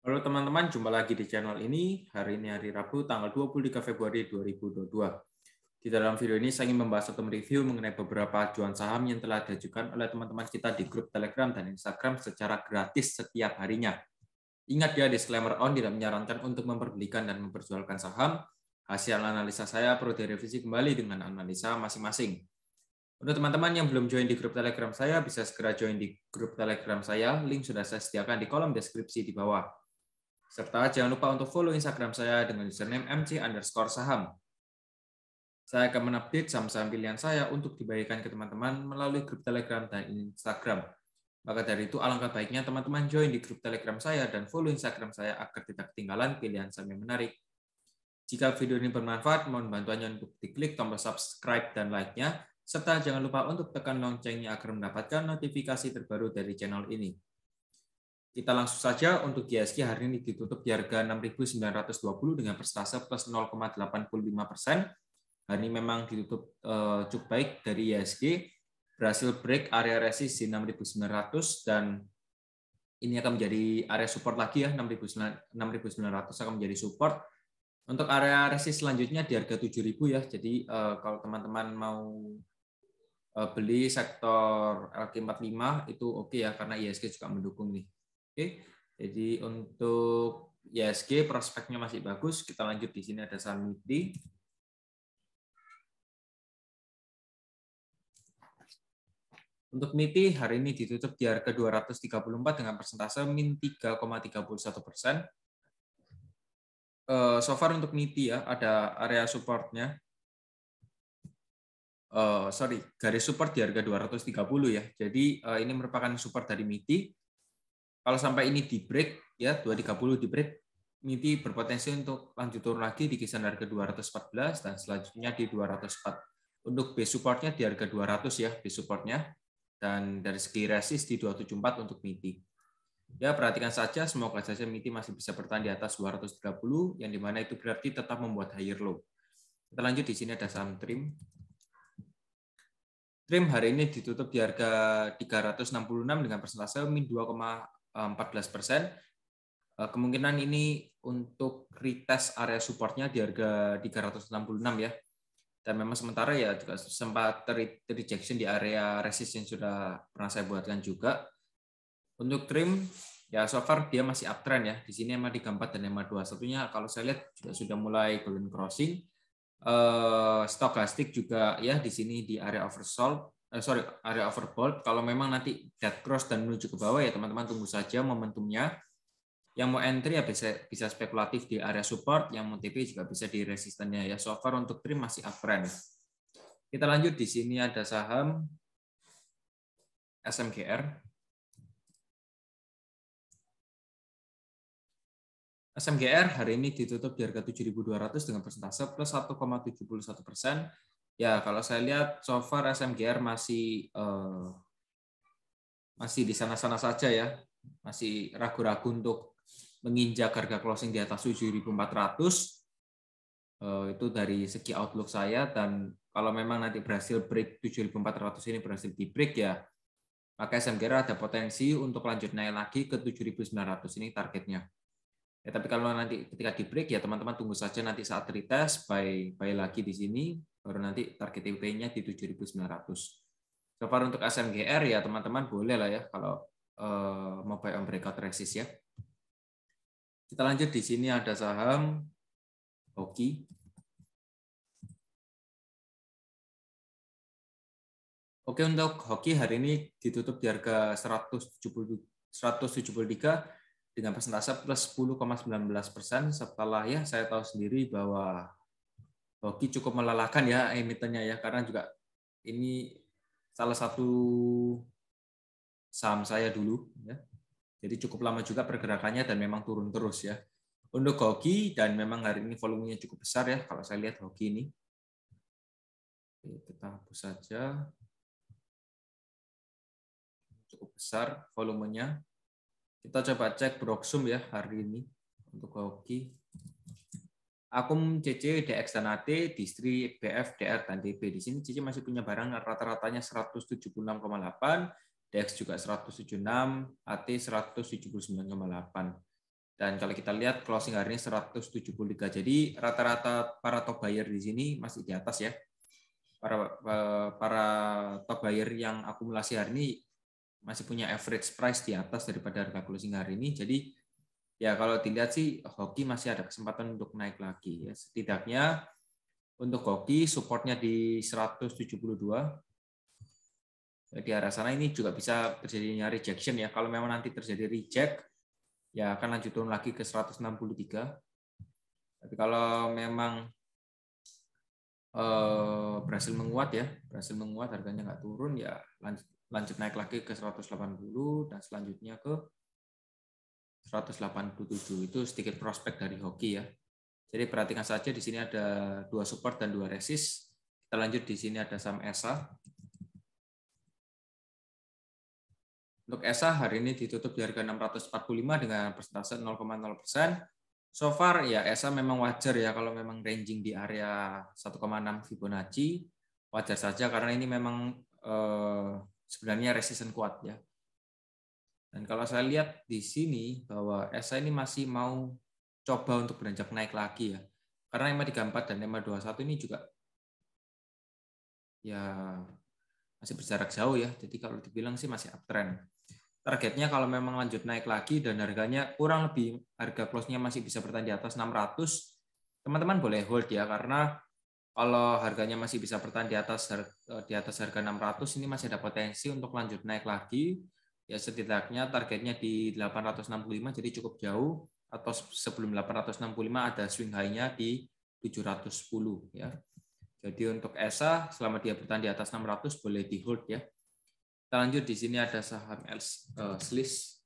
Halo teman-teman, jumpa lagi di channel ini. Hari ini hari Rabu, tanggal 23 Februari 2022. Di dalam video ini saya ingin membahas atau mereview mengenai beberapa ajuan saham yang telah diajukan oleh teman-teman kita di grup Telegram dan Instagram secara gratis setiap harinya. Ingat ya, disclaimer on tidak menyarankan untuk memperbelikan dan memperjualkan saham. Hasil analisa saya perlu direvisi kembali dengan analisa masing-masing. Untuk teman-teman yang belum join di grup Telegram saya, bisa segera join di grup Telegram saya. Link sudah saya sediakan di kolom deskripsi di bawah. Serta jangan lupa untuk follow Instagram saya dengan username mc_saham. Saya akan mengupdate saham-saham pilihan saya untuk dibagikan ke teman-teman melalui grup Telegram dan Instagram. Maka dari itu alangkah baiknya teman-teman join di grup Telegram saya dan follow Instagram saya agar tidak ketinggalan pilihan saham yang menarik. Jika video ini bermanfaat, mohon bantuannya untuk diklik tombol subscribe dan like-nya, serta jangan lupa untuk tekan loncengnya agar mendapatkan notifikasi terbaru dari channel ini. Kita langsung saja untuk IHSG hari ini ditutup di harga 6.920 dengan persentase plus 0,85%. Hari ini memang ditutup cukup baik dari IHSG, berhasil break area resist di 6.900 dan ini akan menjadi area support lagi ya, 6.900 akan menjadi support. Untuk area resist selanjutnya di harga 7.000 ya. Jadi kalau teman-teman mau beli sektor LQ45 itu oke ya, karena IHSG juga mendukung nih. Oke, jadi untuk IHSG prospeknya masih bagus. Kita lanjut di sini ada saham MIPI. Untuk MIPI hari ini ditutup di harga 234 dengan persentase min 3,31%. So far untuk MIPI ya ada area supportnya. Garis support di harga 230 ya. Jadi ini merupakan support dari MIPI. Kalau sampai ini di break ya 230 di break, MIPI berpotensi untuk lanjut turun lagi di kisaran harga 214 dan selanjutnya di 204. Untuk base supportnya di harga 200 ya base supportnya, dan dari segi resist di 274 untuk MIPI. Ya perhatikan saja, semoga saja MIPI masih bisa bertahan di atas 230 yang dimana itu berarti tetap membuat higher low. Kita lanjut di sini ada saham TRIM. TRIM hari ini ditutup di harga 366 dengan persentase min 2,14%. Kemungkinan ini untuk retest area supportnya di harga 366 ya. Dan memang sementara ya juga sempat rejection di area resist yang sudah pernah saya buatkan juga. Untuk TRIM ya so far dia masih uptrend ya. Di sini MA 34 dan MA 21-nya kalau saya lihat juga sudah mulai golden crossing. Stokastik juga ya di sini di area oversold. Area overbought. Kalau memang nanti dead cross dan menuju ke bawah ya teman-teman tunggu saja momentumnya. Yang mau entry ya bisa spekulatif di area support, yang mau TP juga bisa di resistennya ya. So far untuk TRIM masih uptrend. Kita lanjut di sini ada saham SMGR. SMGR hari ini ditutup di harga 7.200 dengan persentase plus 1,71%. Ya, kalau saya lihat so far SMGR masih di sana-sana saja ya. Masih ragu-ragu untuk menginjak harga closing di atas 7.400. Itu dari segi outlook saya, dan kalau memang nanti berhasil break 7.400 ini berhasil di break ya, maka SMGR ada potensi untuk lanjut naik lagi ke 7.900 ini targetnya. Ya, tapi kalau nanti ketika di break ya teman-teman tunggu saja nanti saat retest buy lagi di sini, baru nanti target TP-nya di 7.900. So far untuk SMGR ya teman-teman boleh lah ya kalau mau buy on breakout resist ya. Kita lanjut di sini ada saham Hoki. Oke, untuk Hoki hari ini ditutup di harga 173 dengan persentase plus 10,19% setelah ya saya tahu sendiri bahwa Hoki cukup melelahkan ya emitennya ya, karena juga ini salah satu saham saya dulu ya. Jadi cukup lama juga pergerakannya dan memang turun terus ya. Untuk Hoki dan memang hari ini volumenya cukup besar ya kalau saya lihat Hoki ini. Oke, kita hapus saja. Cukup besar volumenya. Kita coba cek Broksum ya hari ini untuk Hoki. Akum CC, DX dan AT, Distri, BF, DR, dan DB. Di sini CC masih punya barang rata-ratanya 176,8, DX juga 176, AT 179,8. Dan kalau kita lihat closing hari ini 173. Jadi rata-rata para top buyer di sini masih di atas ya. Para top buyer yang akumulasi hari ini masih punya average price di atas daripada harga closing hari ini. Jadi ya kalau dilihat sih hoki masih ada kesempatan untuk naik lagi ya. Setidaknya untuk hoki supportnya di 172. Di arah sana ini juga bisa terjadinya rejection ya. Kalau memang nanti terjadi reject, ya akan lanjut turun lagi ke 163. Tapi kalau memang berhasil menguat harganya nggak turun ya lanjut naik lagi ke 180 dan selanjutnya ke 187. Itu sedikit prospek dari hoki ya. Jadi perhatikan saja di sini ada 2 support dan 2 resist. Kita lanjut di sini ada saham ESA. Untuk ESA hari ini ditutup di harga 645 dengan persentase 0,0%. So far ya ESA memang wajar ya kalau memang ranging di area 1,6 Fibonacci, wajar saja karena ini memang sebenarnya resisten kuat ya. Dan kalau saya lihat di sini bahwa ESA ini masih mau coba untuk beranjak naik lagi ya. Karena EMA 34 dan EMA 21 ini juga ya masih berjarak jauh ya. Jadi kalau dibilang sih masih uptrend. Targetnya kalau memang lanjut naik lagi dan harganya kurang lebih harga close-nya masih bisa bertahan di atas 600, teman-teman boleh hold ya karena kalau harganya masih bisa bertahan di atas harga 600 ini masih ada potensi untuk lanjut naik lagi. Ya setidaknya targetnya di 865 jadi cukup jauh atau sebelum 865 ada swing high-nya di 710 ya. Jadi untuk ESA selama dia bertahan di atas 600 boleh di hold ya. Kita lanjut di sini ada saham SLIS.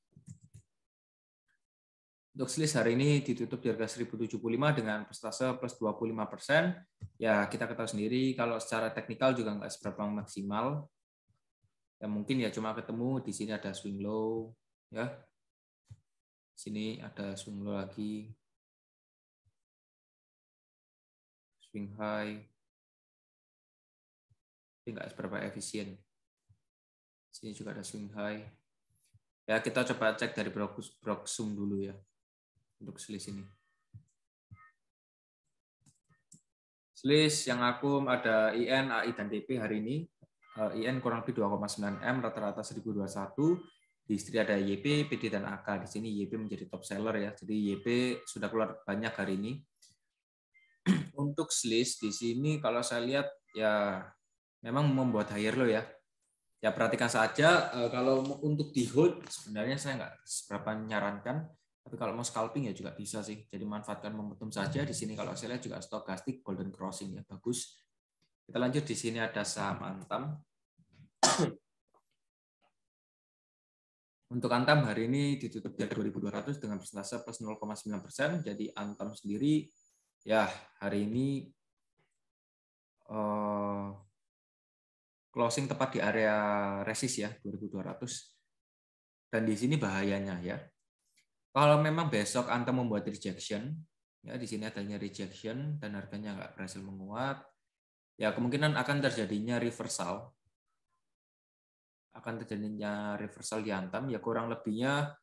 Untuk SLIS hari ini ditutup di harga 1075 dengan persentase plus 25%. Ya kita ketahui sendiri kalau secara teknikal juga nggak seberapa maksimal. Ya mungkin ya cuma ketemu di sini ada swing low ya. Sini ada swing low lagi. Swing high. Ini nggak seberapa efisien. Sini juga ada swing high. Ya kita coba cek dari Broksum dulu ya untuk SLIS ini. SLIS yang akum ada IN, AI dan DP hari ini. IN kurang lebih 2,9 M, rata-rata 1021. Di istri ada YP, PD dan AK. Di sini YP menjadi top seller ya. Jadi YP sudah keluar banyak hari ini. Untuk SLIS di sini kalau saya lihat ya memang membuat higher low ya. Ya perhatikan saja kalau untuk di hold sebenarnya saya nggak seberapa menyarankan, tapi kalau mau scalping ya juga bisa sih. Jadi manfaatkan momentum saja. Di sini kalau saya lihat juga stokastik golden crossing ya bagus. Kita lanjut di sini ada saham Antam. Untuk Antam hari ini ditutup di 2.200 dengan persentase plus 0,9%. Jadi Antam sendiri ya hari ini closing tepat di area resist ya 2.200. Dan di sini bahayanya ya. Kalau memang besok Antam membuat rejection, ya di sini adanya rejection dan harganya nggak berhasil menguat, ya kemungkinan akan terjadinya reversal. Di Antam, ya kurang lebihnya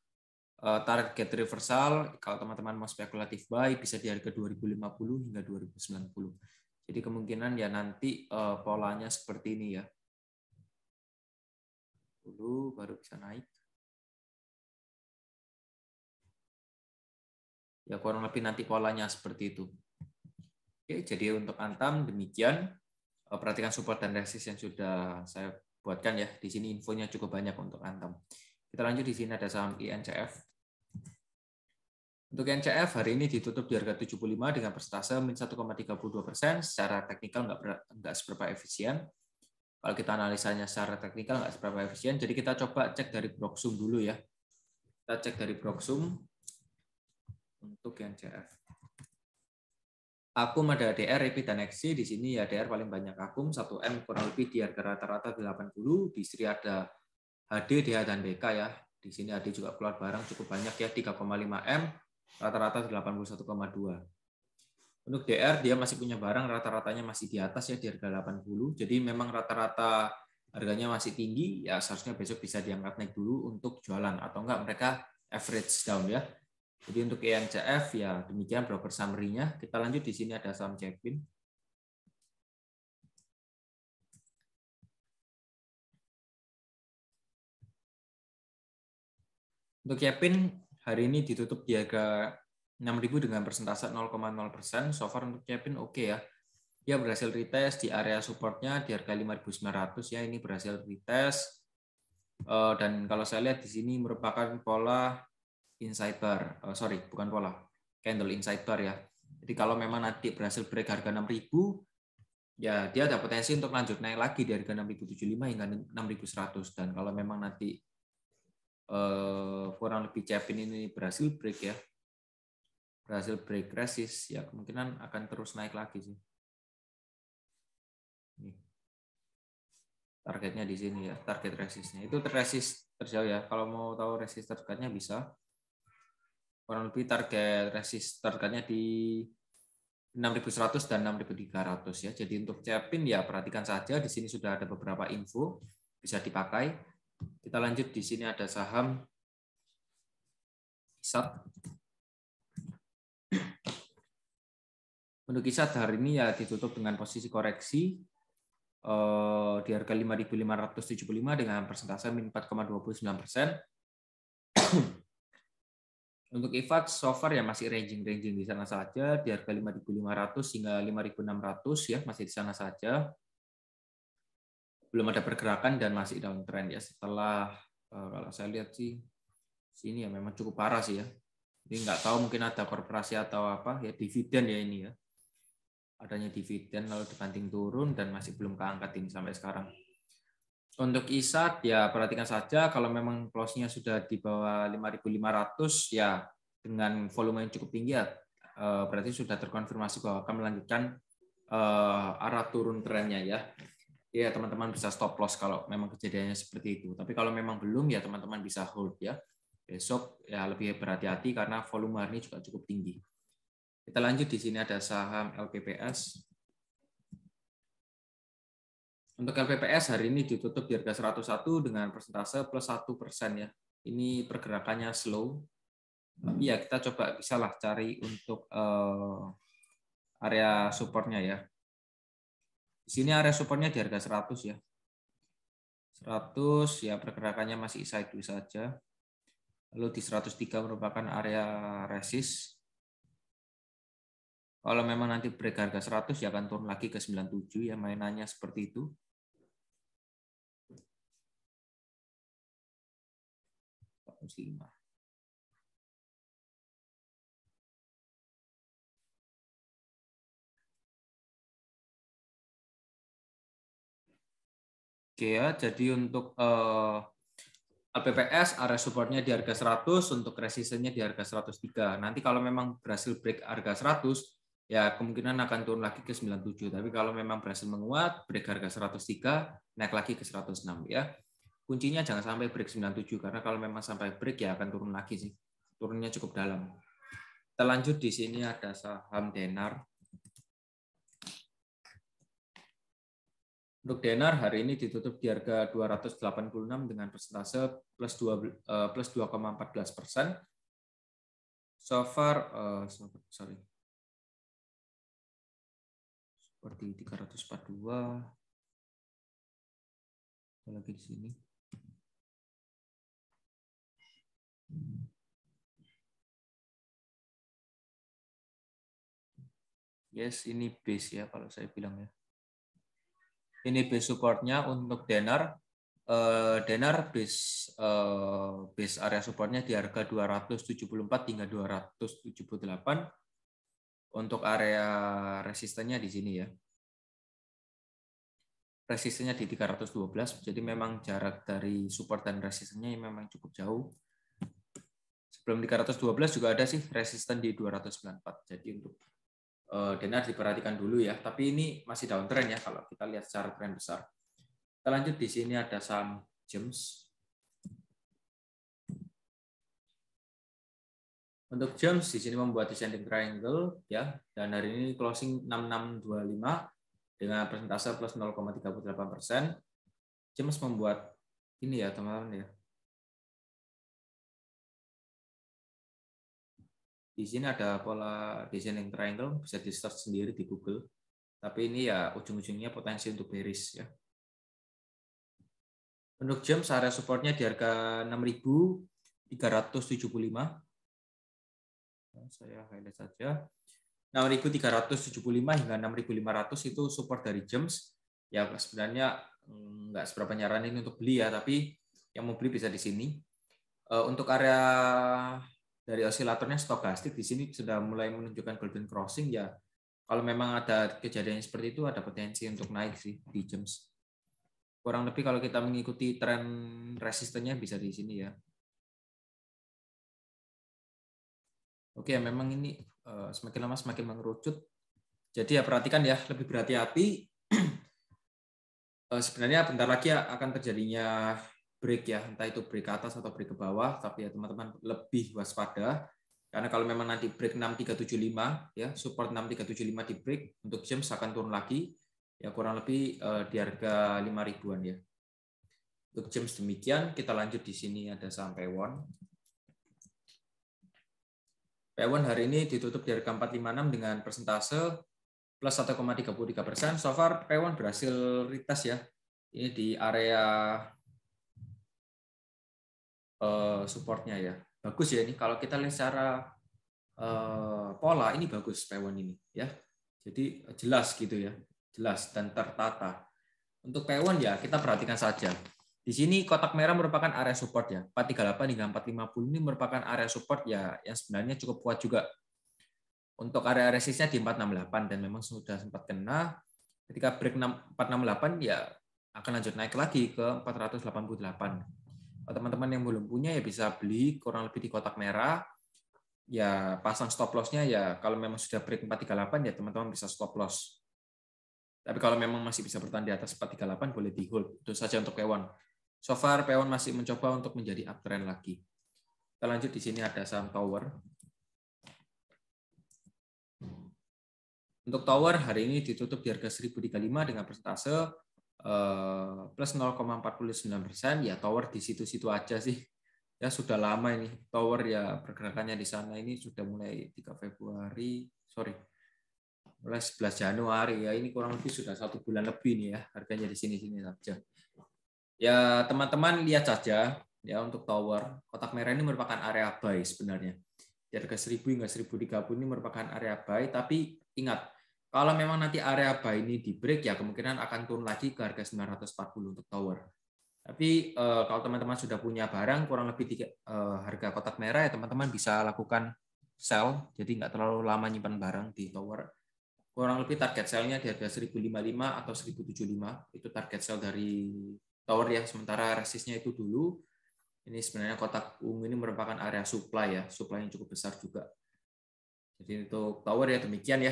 target reversal kalau teman-teman mau spekulatif buy bisa di harga 2050 hingga 2090. Jadi kemungkinan ya nanti polanya seperti ini ya. Dulu baru bisa naik. Ya kurang lebih nanti polanya seperti itu. Oke, jadi untuk Antam demikian. Perhatikan support dan resist yang sudah saya buatkan ya. Di sini infonya cukup banyak untuk Antam. Kita lanjut di sini ada saham INCF. Untuk INCF hari ini ditutup di harga 75 dengan persentase min 1,32%. Secara teknikal nggak seberapa efisien. Kalau kita analisanya secara teknikal nggak seberapa efisien. Jadi kita coba cek dari Broksum dulu ya. Kita cek dari Broksum untuk INCF. Akum ada DR, EP, dan XC. Di sini ya DR paling banyak akum. 1M kurang lebih di harga rata-rata 80. Di istri ada HD, DH, dan BK ya. Di sini HD juga keluar barang cukup banyak ya. 3,5 M, rata-rata 81,2. Untuk DR dia masih punya barang rata-ratanya masih di atas ya di harga 80. Jadi memang rata-rata harganya masih tinggi. Ya seharusnya besok bisa diangkat naik dulu untuk jualan. Atau enggak mereka average down ya. Jadi untuk ENCF ya demikian broker summary-nya. Kita lanjut, di sini ada saham Cepin. Untuk Cepin hari ini ditutup di harga 6.000 dengan persentase 0,0%. So far untuk Cepin oke ya. Dia berhasil retest di area supportnya di harga 5.900 ya. Ini berhasil retest. Dan kalau saya lihat di sini merupakan pola inside bar. Sorry, bukan pola. Candle inside bar ya. Jadi kalau memang nanti berhasil break harga 6.000, ya dia ada potensi untuk lanjut naik lagi di harga 6.075 hingga 6.100. Dan kalau memang nanti kurang lebih Cepin ini berhasil break ya, berhasil break resist, ya kemungkinan akan terus naik lagi sih. Targetnya di sini ya, target resistnya itu resist terjauh ya. Kalau mau tahu resist targetnya bisa, kurang lebih target resist targetnya di 6.100 dan 6.300 ya. Jadi untuk Cepin ya perhatikan saja, di sini sudah ada beberapa info bisa dipakai. Kita lanjut, di sini ada saham ISAT. Untuk ISAT hari ini ya ditutup dengan posisi koreksi di harga 5.575 dengan persentase min 4,29%. Untuk IFAT so far ya masih ranging di sana saja di harga 5.500 hingga 5.600 ya, masih di sana saja. Belum ada pergerakan dan masih downtrend ya. Setelah kalau saya lihat sih sini ya memang cukup parah sih ya. Jadi nggak tahu mungkin ada korporasi atau apa ya, dividen ya ini ya. Adanya dividen lalu dibanting turun dan masih belum keangkat ini sampai sekarang. Untuk ISAT ya perhatikan saja, kalau memang close-nya sudah di bawah 5.500 ya dengan volume yang cukup tinggi ya berarti sudah terkonfirmasi bahwa akan melanjutkan arah turun trennya ya. Ya teman-teman bisa stop loss kalau memang kejadiannya seperti itu. Tapi kalau memang belum ya teman-teman bisa hold ya. Besok ya lebih berhati-hati karena volume hari ini juga cukup tinggi. Kita lanjut, di sini ada saham LPPS. Untuk LPPS hari ini ditutup di harga 101 dengan persentase plus 1% ya. Ini pergerakannya slow. Tapi ya kita coba bisalah cari untuk area supportnya ya. Di sini area supportnya di harga 100 ya. 100 ya pergerakannya masih sideways saja. Lalu di 103 merupakan area resist. Kalau memang nanti break harga 100 ya akan turun lagi ke 97 ya, mainannya seperti itu. Oke ya, jadi untuk LPPS area supportnya di harga 100, untuk resistennya di harga 103. Nanti kalau memang berhasil break harga 100, ya kemungkinan akan turun lagi ke 97. Tapi kalau memang berhasil menguat, break harga 103, naik lagi ke 106 ya. Kuncinya jangan sampai break 97, karena kalau memang sampai break ya akan turun lagi sih. Turunnya cukup dalam. Kita lanjut, di sini ada saham Denar. Untuk Denar hari ini ditutup di harga 286 dengan persentase plus 2,14%. So far, seperti 342. Lagi di sini. Yes, ini base ya kalau saya bilang ya. Ini base supportnya untuk Denar. Denar base area supportnya di harga 274 hingga 278. Untuk area resistennya di sini ya. Resistennya di 312, jadi memang jarak dari support dan resistennya memang cukup jauh. Sebelum 312 juga ada sih resisten di 294. Jadi untuk Denar diperhatikan dulu ya. Tapi ini masih downtrend ya kalau kita lihat secara tren besar. Kita lanjut, di sini ada saham GEMS. Untuk GEMS di sini membuat descending triangle ya, dan hari ini closing 6625 dengan persentase plus 0,38%. GEMS membuat ini ya teman-teman ya. Di sini ada pola descending triangle, bisa di search sendiri di Google. Tapi ini ya ujung-ujungnya potensi untuk bearish ya. Untuk jam area supportnya di harga 6.375. Saya highlight saja. 6.375 hingga 6.500 itu support dari Gems. Ya sebenarnya nggak seberapa nyaranin untuk beli ya, tapi yang mau beli bisa di sini. Untuk area dari osilatornya stokastik di sini sudah mulai menunjukkan golden crossing ya. Kalau memang ada kejadian seperti itu ada potensi untuk naik sih di Gems. Kurang lebih kalau kita mengikuti tren resistennya bisa di sini ya. Oke, memang ini semakin lama semakin mengerucut. Jadi ya perhatikan ya, lebih berhati-hati. Sebenarnya bentar lagi akan terjadinya break ya, entah itu break ke atas atau break ke bawah, tapi ya teman-teman lebih waspada. Karena kalau memang nanti break 6375 ya, support 6375 di break, untuk Gems akan turun lagi ya kurang lebih di harga 5.000-an ya. Untuk Gems demikian, kita lanjut di sini ada saham Paewon. Paewon hari ini ditutup di harga 456 dengan persentase plus 1,33%. So far Paewon berhasil retest ya. Ini di area supportnya ya. Bagus ya ini kalau kita lihat secara pola ini bagus Paewon ini ya. Jadi jelas gitu ya. Jelas dan tertata. Untuk Paewon ya kita perhatikan saja. Di sini kotak merah merupakan area support ya. 438 hingga 450 ini merupakan area support ya yang sebenarnya cukup kuat juga. Untuk area resistnya di 468 dan memang sudah sempat kena. Ketika break 468 ya akan lanjut naik lagi ke 488. Kalau teman-teman yang belum punya ya bisa beli kurang lebih di kotak merah. Ya pasang stop loss-nya ya kalau memang sudah break 438 ya teman-teman bisa stop loss. Tapi kalau memang masih bisa bertahan di atas 438 boleh di hold. Itu saja untuk Paewon. So far Paewon masih mencoba untuk menjadi uptrend lagi. Kita lanjut di sini ada saham Tower. Untuk Tower hari ini ditutup di harga 1.035 dengan persentase plus 0,49%. Ya Tower di situ-situ aja sih. Ya sudah lama ini Tower ya pergerakannya di sana ini sudah mulai 3 Februari, mulai 11 Januari ya ini kurang lebih sudah 1 bulan lebih nih ya harganya di sini-sini saja. Ya teman-teman lihat saja ya untuk Tower kotak merah ini merupakan area buy sebenarnya. Di harga 1.000 hingga 1.030 ini merupakan area buy, tapi ingat kalau memang nanti area buy ini di break ya kemungkinan akan turun lagi ke harga 940 untuk Tower. Tapi kalau teman-teman sudah punya barang kurang lebih harga kotak merah ya teman-teman bisa lakukan sell, jadi nggak terlalu lama nyimpan barang di Tower. Kurang lebih target sell-nya di harga 1.055 atau 1.075 itu target sell dari Tower ya. Sementara resistnya itu dulu. Ini sebenarnya kotak ungu ini merupakan area supply ya, supply yang cukup besar juga. Jadi untuk Tower ya demikian ya.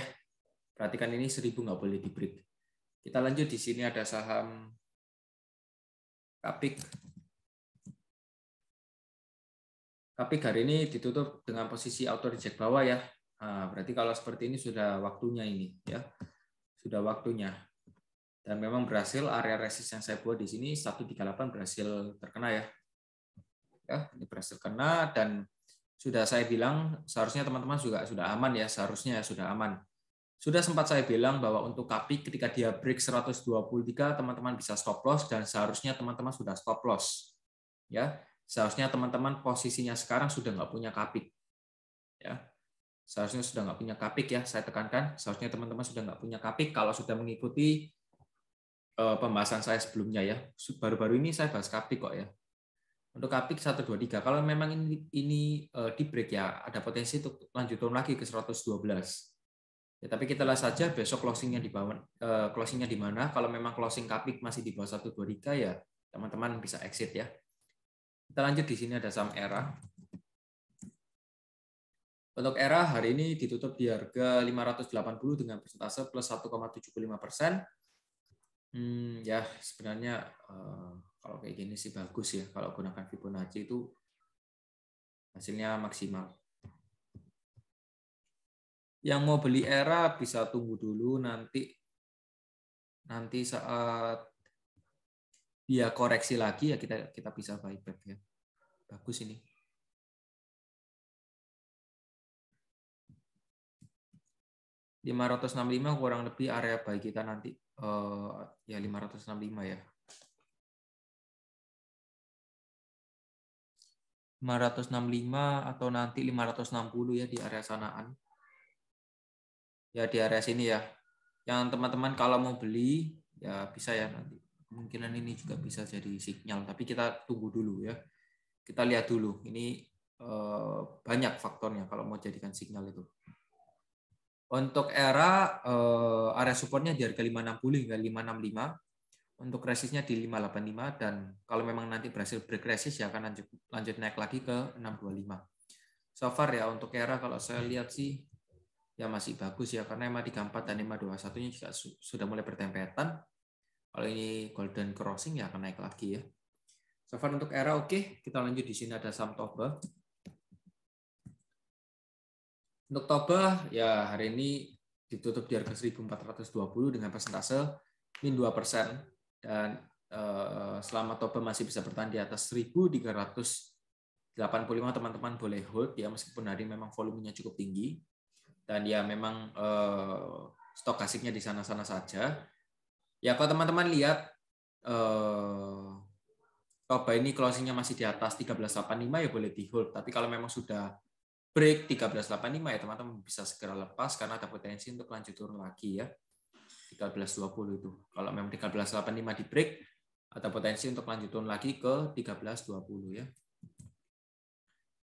Perhatikan ini 1.000 nggak boleh di break. Kita lanjut di sini ada saham Kapik. Kapik hari ini ditutup dengan posisi auto reject bawah ya. Nah, berarti kalau seperti ini sudah waktunya ini ya. Sudah waktunya. Dan memang berhasil area resist yang saya buat di sini 138 berhasil terkena ya. Ya, ini berhasil kena dan sudah saya bilang seharusnya teman-teman juga sudah aman ya, seharusnya sudah aman. Sudah sempat saya bilang bahwa untuk Kapik ketika dia break 123 teman-teman bisa stop loss dan seharusnya teman-teman sudah stop loss. Ya, seharusnya teman-teman posisinya sekarang sudah nggak punya Kapik. Ya. Seharusnya sudah nggak punya Kapik ya, saya tekankan, seharusnya teman-teman sudah nggak punya Kapik kalau sudah mengikuti pembahasan saya sebelumnya ya. Baru-baru ini saya bahas Kapik kok ya. Untuk Kapik 123, kalau memang ini di break ya, ada potensi untuk lanjut turun lagi ke 112. Ya, tapi kita lihat saja besok closingnya di bawah, closingnya di mana. Kalau memang closing Kapik masih di bawah 123 ya, teman-teman bisa exit ya. Kita lanjut di sini ada saham ERA. Untuk ERA hari ini ditutup di harga 580 dengan persentase plus 1,75%. Ya sebenarnya kalau kayak gini sih bagus ya, kalau gunakan Fibonacci itu hasilnya maksimal. Yang mau beli ERA bisa tunggu dulu nanti saat dia koreksi lagi ya kita bisa buyback ya. Bagus ini. 565 kurang lebih area buy kita nanti ya 565 ya. 565 atau nanti 560 ya di area sanaan. Ya di area sini ya. Yang teman-teman kalau mau beli ya bisa ya nanti. Kemungkinan ini juga bisa jadi sinyal, tapi kita tunggu dulu ya. Kita lihat dulu. Ini banyak faktornya kalau mau jadikan sinyal itu. Untuk area supportnya di harga 560 hingga 565. Untuk resistnya di 585 dan kalau memang nanti berhasil break resist ya akan lanjut naik lagi ke 625. So far ya untuk era kalau saya lihat sih ya masih bagus ya karena EMA 34 dan EMA 21-nya juga sudah mulai bertempetan. Kalau ini golden crossing ya akan naik lagi ya. So far untuk era oke, kita lanjut di sini ada saham Toba. Untuk Toba ya hari ini ditutup di harga 1420 dengan persentase min 2%. Dan selama Toba masih bisa bertahan di atas 1.385 teman-teman boleh hold ya meskipun hari memang volumenya cukup tinggi dan ya memang stokasiknya di sana-sana saja. Ya kalau teman-teman lihat Toba ini closingnya masih di atas 1385 ya boleh di hold. Tapi kalau memang sudah break 1385 ya teman-teman bisa segera lepas karena ada potensi untuk lanjut turun lagi ya. 1320 itu. Kalau memang 1385 di break, ada potensi untuk lanjut turun lagi ke 1320 ya.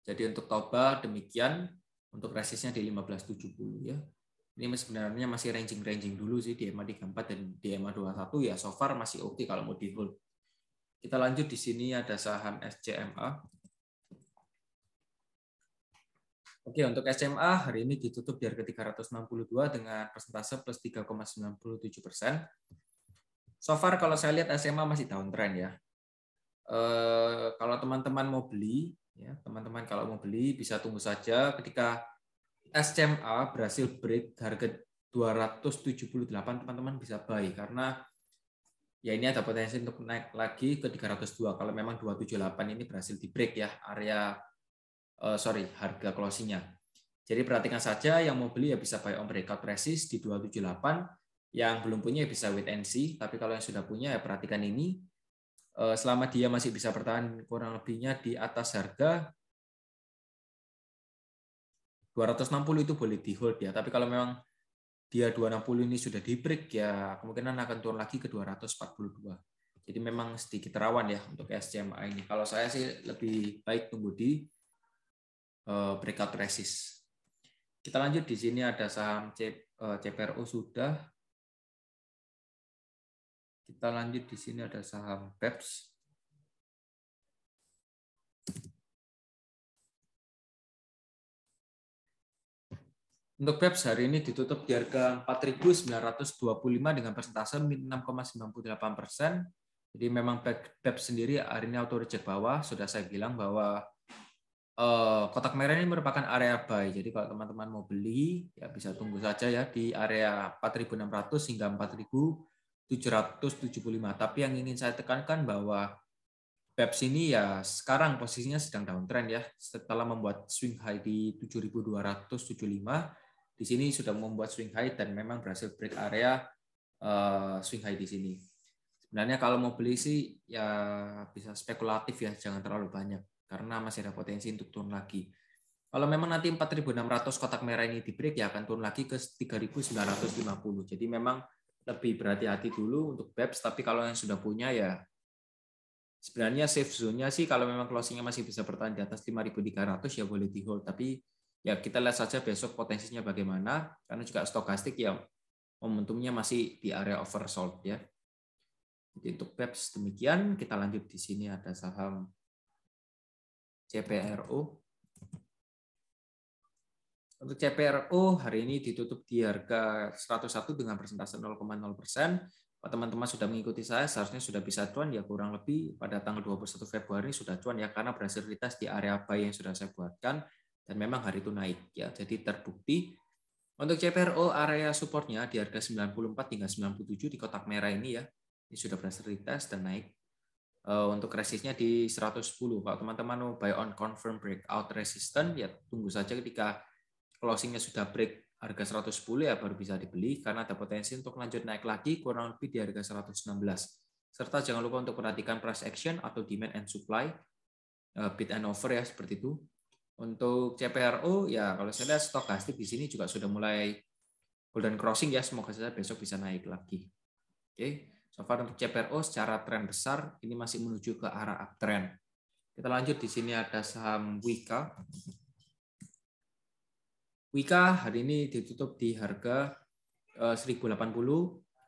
Jadi untuk Toba demikian, untuk resistnya di 1570 ya. Ini sebenarnya masih ranging dulu sih di EMA 34 dan di EMA 21 ya so far masih oke kalau mau di hold. Kita lanjut di sini ada saham SCMA. Oke, untuk SMA hari ini ditutup di harga 362 dengan persentase plus 3,97%. So far kalau saya lihat SMA masih downtrend ya. Kalau teman-teman mau beli, ya teman-teman kalau mau beli bisa tunggu saja ketika SMA berhasil break harga 278 teman-teman bisa buy karena ya ini ada potensi untuk naik lagi ke 302 kalau memang 278 ini berhasil di break ya area harga closingnya. Jadi perhatikan saja yang mau beli ya bisa buy on breakout resist di 278, yang belum punya ya bisa wait and see, tapi kalau yang sudah punya ya perhatikan ini selama dia masih bisa bertahan kurang lebihnya di atas harga 260 itu boleh di hold ya, tapi kalau memang dia 260 ini sudah di break ya kemungkinan akan turun lagi ke 242. Jadi memang sedikit rawan ya untuk SCMA ini. Kalau saya sih lebih baik tunggu di breakout resist. Kita lanjut di sini ada saham CPRO sudah. Kita lanjut di sini ada saham PEPS. Untuk PEPS hari ini ditutup di harga 4.925 dengan persentase 6,98%. Jadi memang PEPS sendiri hari ini auto reject bawah. Sudah saya bilang bahwa kotak merah ini merupakan area buy. Jadi kalau teman-teman mau beli, ya bisa tunggu saja ya di area 4.600 hingga 4.775. Tapi yang ingin saya tekankan bahwa PEPS ini ya sekarang posisinya sedang downtrend ya. Setelah membuat swing high di 7.275, di sini sudah membuat swing high dan memang berhasil break area swing high di sini. Sebenarnya kalau mau beli sih ya bisa spekulatif ya, jangan terlalu banyak. Karena masih ada potensi untuk turun lagi. Kalau memang nanti 4.600 kotak merah ini di break ya akan turun lagi ke 3.950. Jadi memang lebih berhati-hati dulu untuk BEPS, tapi kalau yang sudah punya ya sebenarnya safe zone-nya sih kalau memang closing-nya masih bisa bertahan di atas 5.300 ya boleh di hold. Tapi ya kita lihat saja besok potensinya bagaimana, karena juga stokastik ya momentumnya masih di area oversold ya. Jadi untuk BEPS demikian, kita lanjut di sini ada saham CPRO. Untuk CPRO hari ini ditutup di harga 101 dengan persentase 0,0%. Kalau teman-teman sudah mengikuti saya, seharusnya sudah bisa cuan ya kurang lebih pada tanggal 21 Februari sudah cuan ya karena berhasil retest di area buy yang sudah saya buatkan dan memang hari itu naik ya. Jadi terbukti untuk CPRO area supportnya di harga 94 hingga 97 di kotak merah ini ya. Ini sudah berhasil retest dan naik. Untuk resistnya di 110. Kalau teman-teman mau buy on confirm breakout resistance ya tunggu saja ketika closingnya sudah break harga 110 ya baru bisa dibeli karena ada potensi untuk lanjut naik lagi kurang lebih di harga 116. Serta jangan lupa untuk perhatikan price action atau demand and supply, bid and offer ya seperti itu. Untuk CPRO ya kalau saya lihat stokastik di sini juga sudah mulai golden crossing ya, semoga saja besok bisa naik lagi. Oke, so far untuk CPRO secara tren besar ini masih menuju ke arah uptrend. Kita lanjut, di sini ada saham Wika. Wika hari ini ditutup di harga 1080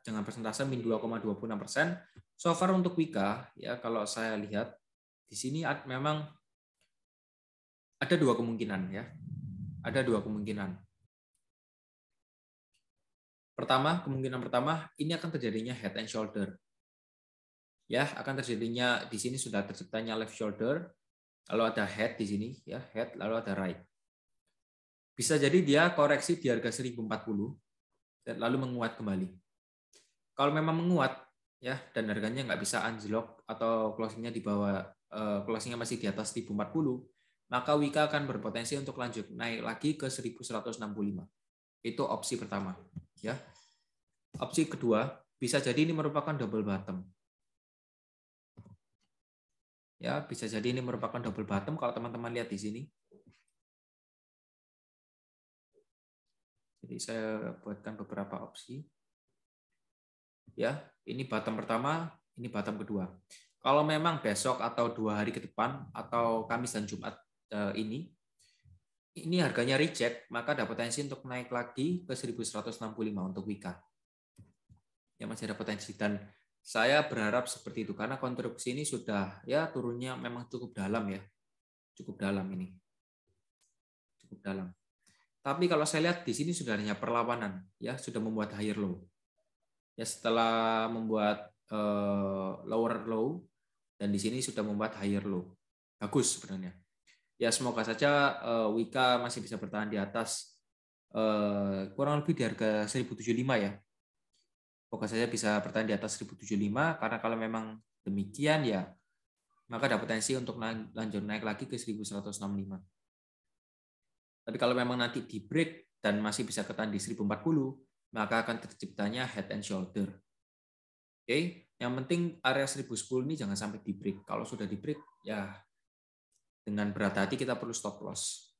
dengan persentase min 2,26%. So far untuk Wika ya kalau saya lihat di sini memang ada dua kemungkinan ya. Ada dua kemungkinan. Kemungkinan pertama ini akan terjadinya head and shoulder. Ya, akan terjadinya di sini sudah terciptanya left shoulder, lalu ada head di sini ya, head lalu ada right. Bisa jadi dia koreksi di harga 1040 dan lalu menguat kembali. Kalau memang menguat ya dan harganya nggak bisa anjlok atau closingnya di bawah, closingnya masih di atas 1040, maka Wika akan berpotensi untuk lanjut naik lagi ke 1165. Itu opsi pertama ya. Opsi kedua bisa jadi ini merupakan double bottom. Ya, bisa jadi ini merupakan double bottom kalau teman-teman lihat di sini. Jadi saya buatkan beberapa opsi. Ya, ini bottom pertama, ini bottom kedua. Kalau memang besok atau 2 hari ke depan atau Kamis dan Jumat ini harganya reject, maka ada potensi untuk naik lagi ke 1165 untuk Wika. Ya masih ada potensi dan saya berharap seperti itu karena konstruksi ini sudah ya turunnya memang cukup dalam ya. Cukup dalam ini. Cukup dalam. Tapi kalau saya lihat di sini sudah adanya perlawanan, ya sudah membuat higher low. Ya setelah membuat lower low dan di sini sudah membuat higher low. Bagus sebenarnya. Ya semoga saja Wika masih bisa bertahan di atas kurang lebih di harga 1075 ya. Semoga saja bisa bertahan di atas 1075 karena kalau memang demikian ya maka ada potensi untuk lanjut naik lagi ke 1165. Tapi kalau memang nanti di break dan masih bisa ketahan di 1040, maka akan terciptanya head and shoulder. Oke, yang penting area 1010 ini jangan sampai di break. Kalau sudah di break, ya dengan berhati-hati kita perlu stop loss.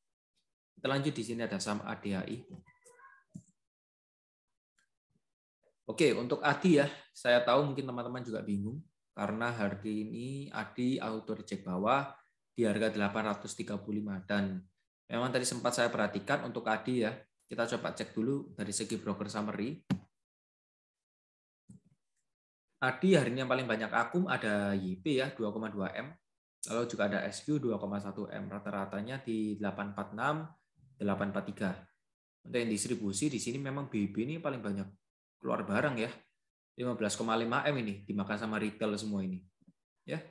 Kita lanjut, di sini ada saham ADHI. Oke, untuk ADI ya, saya tahu mungkin teman-teman juga bingung karena hari ini ADI auto reject bawah di harga 835 dan memang tadi sempat saya perhatikan untuk ADI ya. Kita coba cek dulu dari segi broker summary. ADI hari ini yang paling banyak akum ada YP ya 2,2 M. Lalu juga ada SQ 2,1 M. Rata-ratanya di 846, 843. Untuk yang distribusi di sini memang BB ini paling banyak keluar barang ya. 15,5 M ini dimakan sama retail semua ini. Ya.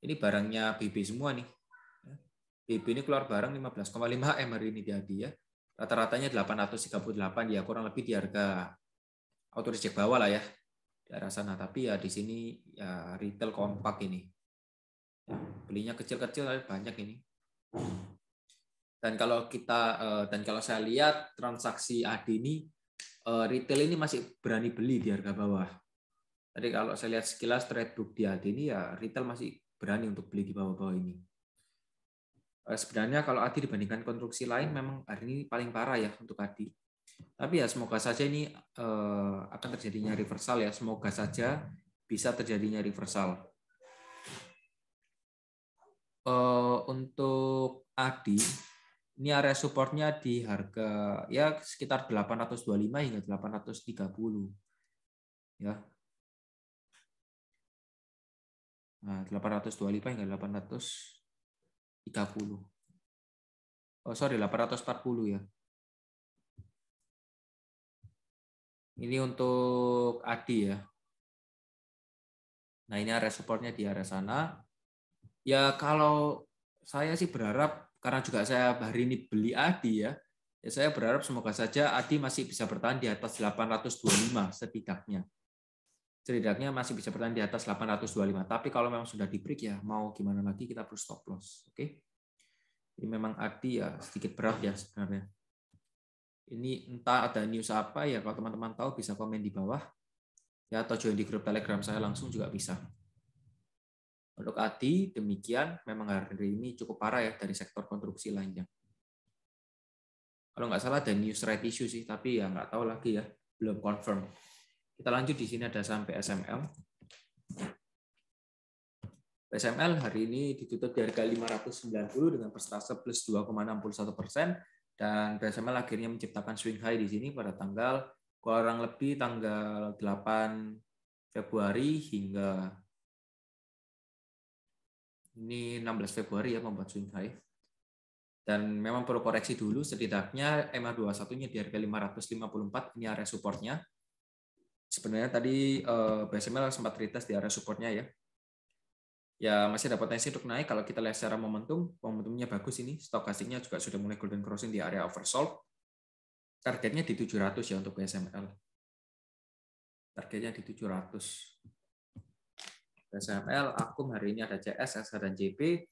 Ini barangnya BB semua nih. BB ini keluar barang 15,5 M hari ini di ADI ya. Rata-ratanya 838 ya, kurang lebih di harga auto reject bawah lah ya. Di arah sana, tapi ya di sini ya retail kompak ini. Ya, belinya kecil-kecil banyak ini. Dan kalau saya lihat transaksi ADI ini retail ini masih berani beli di harga bawah. Tadi kalau saya lihat sekilas trade book di ADI ini ya retail masih berani untuk beli di bawah-bawah ini. Sebenarnya kalau ADI dibandingkan konstruksi lain memang hari ini paling parah ya untuk ADI. Tapi ya semoga saja ini akan terjadinya reversal ya. Semoga saja bisa terjadinya reversal. Untuk ADI ini area supportnya di harga ya sekitar 825 hingga 830 ya. Nah, 825 hingga 830. Oh sorry 840 ya. Ini untuk ADI ya. Nah ini area supportnya di area sana. Ya kalau saya sih berharap karena juga saya hari ini beli ADI ya. Ya saya berharap semoga saja ADI masih bisa bertahan di atas 825 setidaknya. Setidaknya masih bisa bertahan di atas 825. Tapi kalau memang sudah di break ya mau gimana lagi kita perlu stop loss. Oke. Ini memang ADI ya sedikit berat ya sebenarnya. Ini entah ada news apa ya, kalau teman-teman tahu bisa komen di bawah. Ya, atau join di grup Telegram saya langsung juga bisa. Untuk ADI, demikian. Memang hari ini cukup parah ya dari sektor konstruksi lainnya. Kalau nggak salah ada news right issue sih, tapi ya nggak tahu lagi ya, belum confirm. Kita lanjut, di sini ada sampai SML. SML hari ini ditutup di harga 590 dengan persentase plus 2,61%, dan SML akhirnya menciptakan swing high di sini pada tanggal kurang lebih tanggal 8 Februari hingga ini 16 Februari ya, membuat swing high. Dan memang perlu koreksi dulu, setidaknya MA21-nya di harga 554, ini area supportnya. Sebenarnya tadi BSML sempat retest di area supportnya ya. Ya masih ada potensi untuk naik kalau kita lihat secara momentumnya bagus ini. Stokastiknya juga sudah mulai golden crossing di area oversold. Targetnya di 700 ya untuk BSML. Targetnya di 700. BSML, Akum hari ini ada CS, SH, dan JP.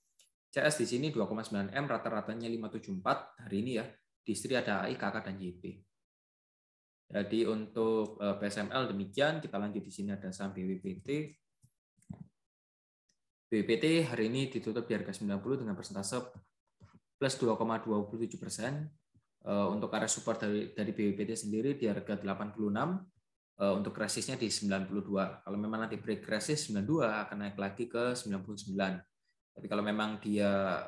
CS di sini 2,9 M, rata-ratanya 574 hari ini ya. Di istri ada AI, KK, dan JP. Jadi untuk BSML demikian. Kita lanjut, di sini ada saham BWPT. BWPT hari ini ditutup di harga 90 dengan persentase plus 2,27%. Untuk area support dari BWPT sendiri di harga 86. Untuk resistnya di 92. Kalau memang nanti break resist 92 akan naik lagi ke 99. Tapi kalau memang dia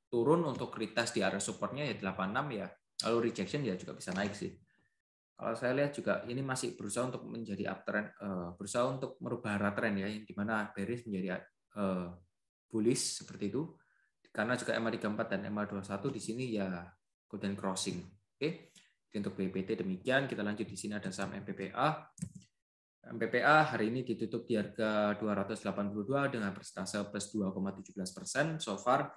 turun untuk retest di area supportnya ya 86 ya, lalu rejection ya juga bisa naik sih. Kalau saya lihat juga ini masih berusaha untuk menjadi uptrend, berusaha untuk merubah arah tren ya, yang dimana bearish menjadi bullish seperti itu. Karena juga MA34 dan MA21 di sini ya golden crossing. Oke. Untuk BPT demikian. Kita lanjut, di sini ada saham MPPA. MPPA hari ini ditutup di harga 282 dengan persentase plus 2,17%. So far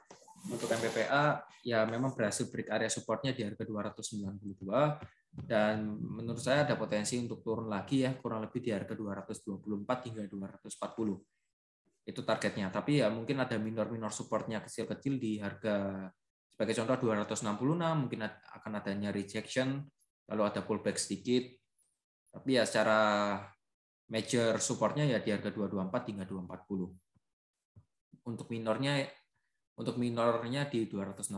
untuk MPPA ya memang berhasil break area supportnya di harga 292, dan menurut saya ada potensi untuk turun lagi ya, kurang lebih di harga 224 hingga 240. Itu targetnya. Tapi ya mungkin ada minor supportnya kecil-kecil di harga, sebagai contoh 266, mungkin akan adanya rejection, lalu ada pullback sedikit. Tapi ya secara major supportnya ya di harga 224 hingga 240. Untuk minornya di 266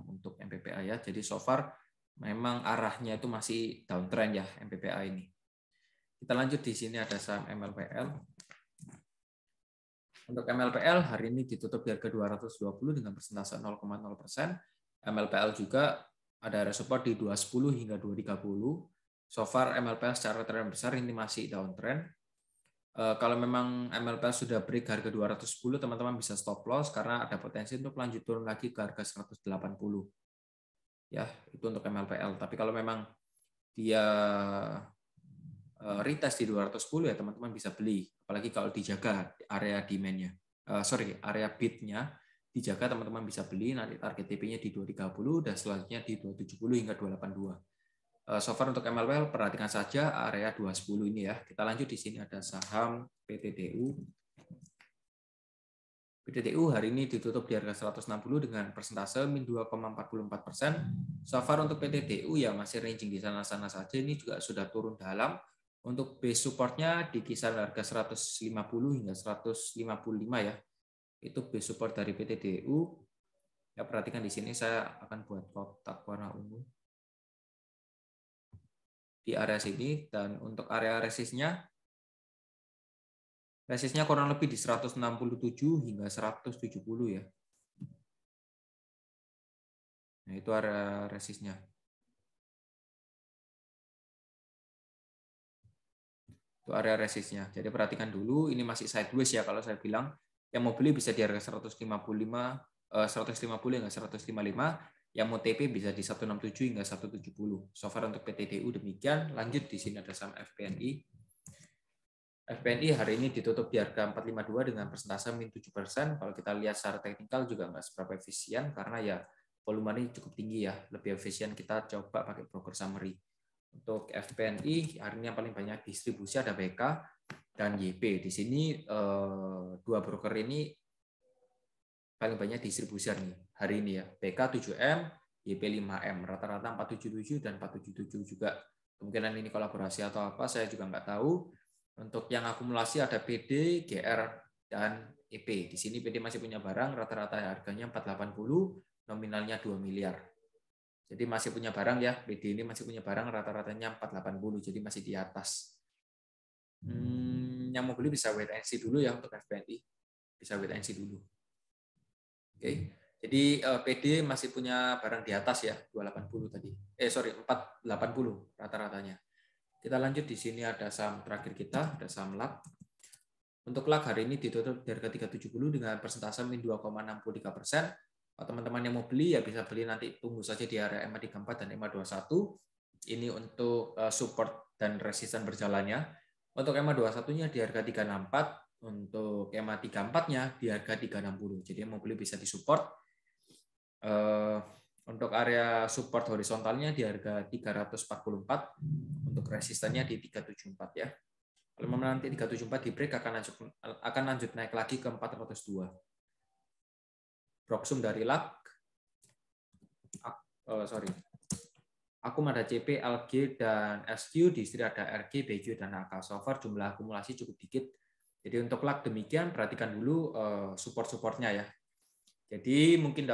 untuk MPPA ya. Jadi so far memang arahnya itu masih downtrend ya MPPA ini. Kita lanjut, di sini ada saham MLPL. Untuk MLPL hari ini ditutup di harga 220 dengan persentase 0,0%. MLPL juga ada area support di 210 hingga 230. So far MLPL secara tren besar ini masih downtrend. Kalau memang MLPL sudah break harga 210, teman-teman bisa stop loss karena ada potensi untuk lanjut turun lagi ke harga 180. Ya, itu untuk MLPL. Tapi kalau memang dia retest di 210 ya teman-teman bisa beli, apalagi kalau dijaga area demand-nya, area bid-nya dijaga, teman-teman bisa beli. Nanti target TP-nya di 230 dan selanjutnya di 270 hingga 282. So far untuk MLPL perhatikan saja area 210 ini ya. Kita lanjut, di sini ada saham PTTU. PTTU hari ini ditutup di harga 160 dengan persentase min 2,44%. So far untuk PTTU ya masih ranging di sana-sana saja. Ini juga sudah turun dalam. Untuk base supportnya di kisaran harga 150 hingga 155 ya. Itu base support dari PTTU. Ya perhatikan di sini saya akan buat kotak warna ungu di area sini, dan untuk area resistnya kurang lebih di 167 hingga 170 ya. Nah, itu area resistnya. Itu area resistnya. Jadi perhatikan dulu, ini masih sideways ya kalau saya bilang. Yang mau beli bisa di harga 150 hingga 155. Yang mau TP bisa di 167 hingga 170. So far untuk PTTU demikian. Lanjut, di sini ada saham FPNI. FPNI hari ini ditutup di harga 452 dengan persentase min 7%. Kalau kita lihat secara teknikal juga nggak seberapa efisien karena ya volume ini cukup tinggi ya. Lebih efisien kita coba pakai broker summary. Untuk FPNI hari ini yang paling banyak distribusi ada BK dan YP. Di sini dua broker ini paling banyak distribusi hari ini ya. BK 7M, YP5M, rata-rata 477 dan 477 juga. Kemungkinan ini kolaborasi atau apa, saya juga nggak tahu. Untuk yang akumulasi ada PD, GR, dan EP. Di sini PD masih punya barang, rata-rata harganya 480, nominalnya 2 miliar. Jadi masih punya barang ya, PD ini masih punya barang, rata-ratanya 480, jadi masih di atas. Yang mau beli bisa wait and see dulu ya untuk FPNI. Bisa wait and see dulu. Oke. Jadi PD masih punya barang di atas ya, 280 tadi. 480 rata-ratanya. Kita lanjut, di sini ada saham terakhir kita, ada saham LAK. Untuk LAK hari ini ditutup di harga 370 dengan persentase min 2,63%. Kalau teman-teman yang mau beli ya bisa beli, nanti tunggu saja di area EMA 34 dan EMA 21. Ini untuk support dan resisten berjalannya. Untuk EMA 21-nya di harga 364, untuk EMA 34-nya di harga 360. Jadi yang mau beli bisa disupport. Untuk area support horizontalnya di harga 344, untuk resistennya di 374 ya. Kalau nanti 374 di break akan lanjut naik lagi ke 402. Proxum dari LAK, Akum ada CP, LG, dan SQ, di istri ada RG, BQ, dan AK. So far jumlah akumulasi cukup dikit. Jadi untuk LAK demikian, perhatikan dulu support-supportnya ya. Jadi mungkin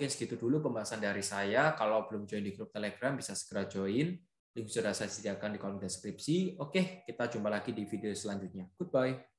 segitu dulu pembahasan dari saya. Kalau belum join di grup Telegram bisa segera join. Link sudah saya sediakan di kolom deskripsi. Oke, kita jumpa lagi di video selanjutnya. Goodbye.